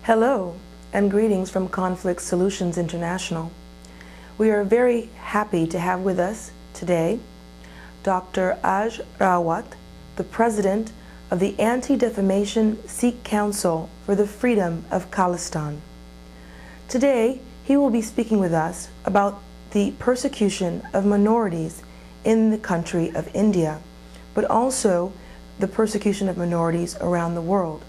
Hello, and greetings from Conflict Solutions International. We are very happy to have with us today Dr. Aj Rawat, the President of the Anti-Defamation Sikh Council for the Freedom of Khalistan. Today, he will be speaking with us about the persecution of minorities in the country of India, but also the persecution of minorities around the world.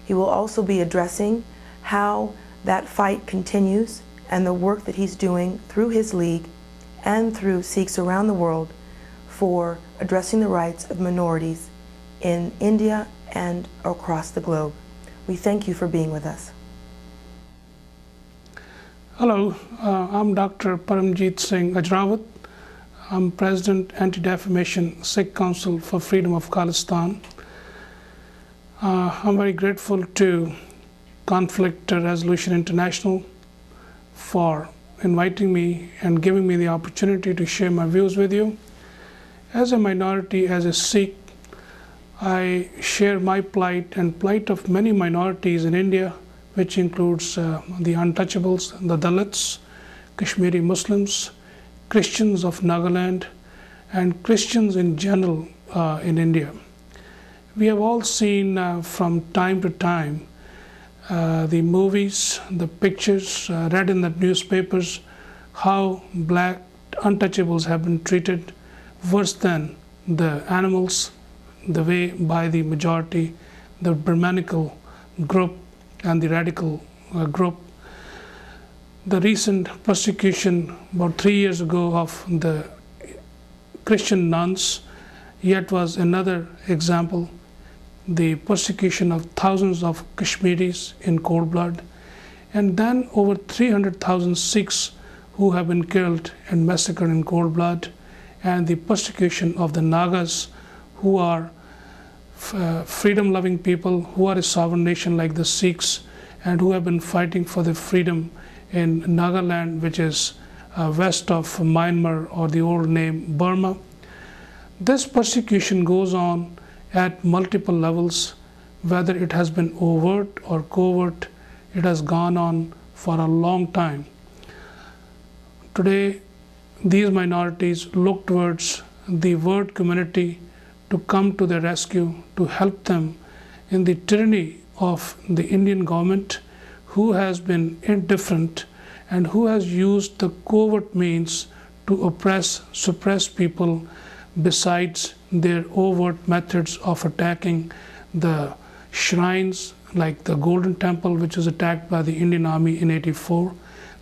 He will also be addressing how that fight continues and the work that he's doing through his league and through Sikhs around the world for addressing the rights of minorities in India and across the globe. We thank you for being with us. Hello, I'm Dr. Paramjit Singh Ajrawat. I'm President, Anti-Defamation Sikh Council for Freedom of Khalistan. I'm very grateful to Conflict Resolution International for inviting me and giving me the opportunity to share my views with you. As a minority, as a Sikh, I share my plight and plight of many minorities in India, which includes the untouchables, the Dalits, Kashmiri Muslims, Christians of Nagaland, and Christians in general in India. We have all seen from time to time the movies, the pictures, read in the newspapers, how black untouchables have been treated worse than the animals, the way by the majority, the Brahmanical group and the radical group. The recent persecution about 3 years ago of the Christian nuns yet was another example. The persecution of thousands of Kashmiris in cold blood, and then over 300,000 Sikhs who have been killed and massacred in cold blood, and the persecution of the Nagas, who are freedom-loving people, who are a sovereign nation like the Sikhs, and who have been fighting for the freedom in Nagaland, which is west of Myanmar, or the old name Burma. This persecution goes on at multiple levels, whether it has been overt or covert. It has gone on for a long time. Today, these minorities look towards the world community to come to their rescue, to help them in the tyranny of the Indian government, who has been indifferent and who has used the covert means to oppress, suppress people, besides their overt methods of attacking the shrines like the Golden Temple, which was attacked by the Indian Army in '84,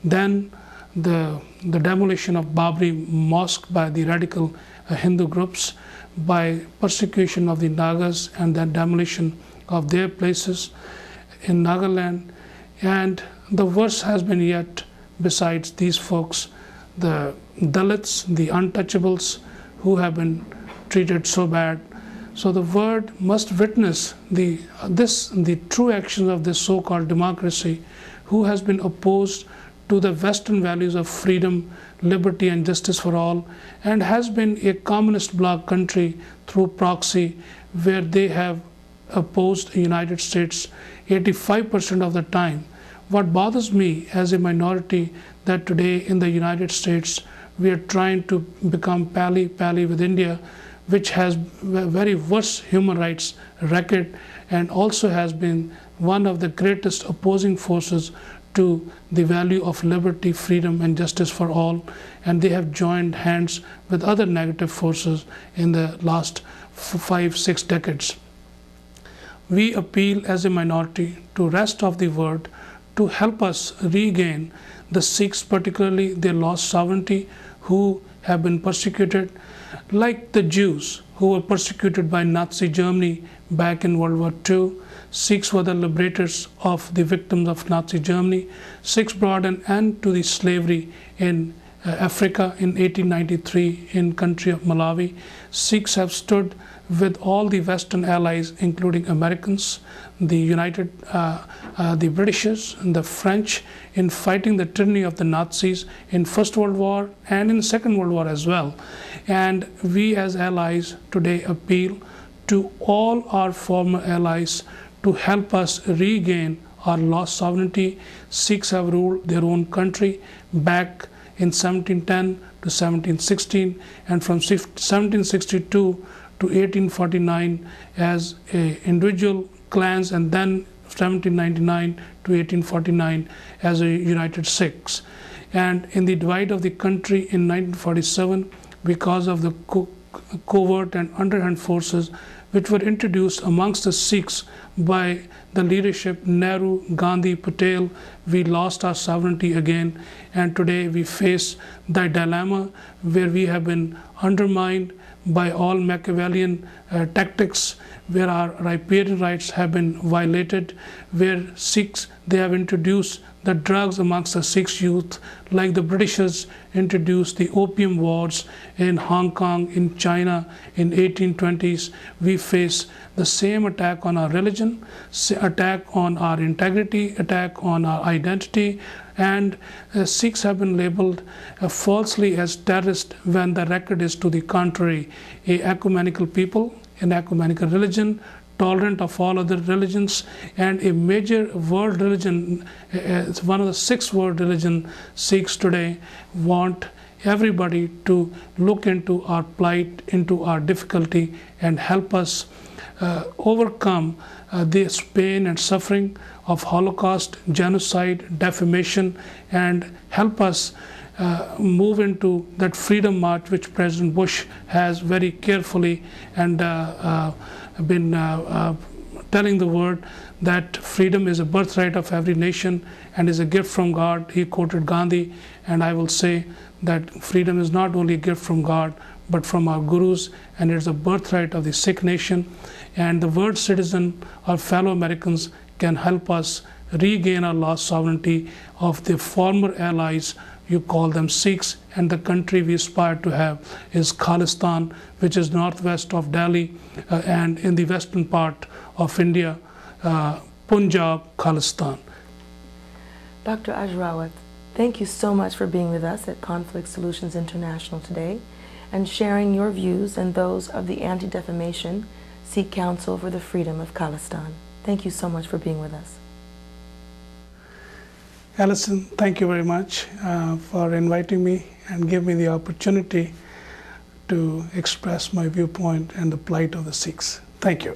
then the demolition of Babri Mosque by the radical Hindu groups, by persecution of the Nagas and then demolition of their places in Nagaland. And the worst has been yet, besides these folks, the Dalits, the untouchables, who have been treated so bad. So the world must witness the true actions of this so-called democracy, who has been opposed to the Western values of freedom, liberty, and justice for all, and has been a communist bloc country through proxy, where they have opposed the United States 85% of the time. What bothers me as a minority, that today in the United States we are trying to become pally with India, which has very worse human rights record and also has been one of the greatest opposing forces to the value of liberty, freedom, and justice for all. And they have joined hands with other negative forces in the last 5-6 decades. We appeal as a minority to rest of the world to help us regain the Sikhs, particularly their lost sovereignty, who have been persecuted, like the Jews who were persecuted by Nazi Germany back in World War II. Sikhs were the liberators of the victims of Nazi Germany. Sikhs brought an end to the slavery in Africa in 1893 in country of Malawi. Sikhs have stood with all the Western allies, including Americans, the Britishers, and the French, in fighting the tyranny of the Nazis in First World War and in Second World War as well. And we as allies today appeal to all our former allies to help us regain our lost sovereignty. Sikhs have ruled their own country back in 1710 to 1716, and from 1762 to 1849 as individual clans, and then 1799 to 1849 as a united Sikhs. And in the divide of the country in 1947, because of the covert and underhand forces which were introduced amongst the Sikhs by the leadership Nehru, Gandhi, Patel, we lost our sovereignty again, and today we face the dilemma where we have been undermined by all Machiavellian tactics, where our riparian rights have been violated, where Sikhs, they have introduced the drugs amongst the Sikh youth, like the Britishers introduced the opium wars in Hong Kong, in China in 1820s. We face the same attack on our religion, attack on our integrity, attack on our identity, and Sikhs have been labeled falsely as terrorists when the record is to the contrary. A ecumenical people, an ecumenical religion, tolerant of all other religions, and a major world religion, one of the 6 world religions. Sikhs today want everybody to look into our plight, into our difficulty, and help us overcome this pain and suffering of Holocaust, genocide, defamation, and help us move into that freedom march which President Bush has very carefully and been telling the world that freedom is a birthright of every nation and is a gift from God. He quoted Gandhi, and I will say that freedom is not only a gift from God but from our gurus, and it is a birthright of the Sikh nation. And the word citizen, our fellow Americans, can help us regain our lost sovereignty of the former allies. You call them Sikhs, and the country we aspire to have is Khalistan, which is northwest of Delhi and in the western part of India, Punjab, Khalistan. Dr. Aj Rawat, thank you so much for being with us at Conflict Solutions International today and sharing your views and those of the Anti-Defamation Sikh Council for the Freedom of Khalistan. Thank you so much for being with us. Alison, thank you very much for inviting me and give me the opportunity to express my viewpoint and the plight of the Sikhs. Thank you.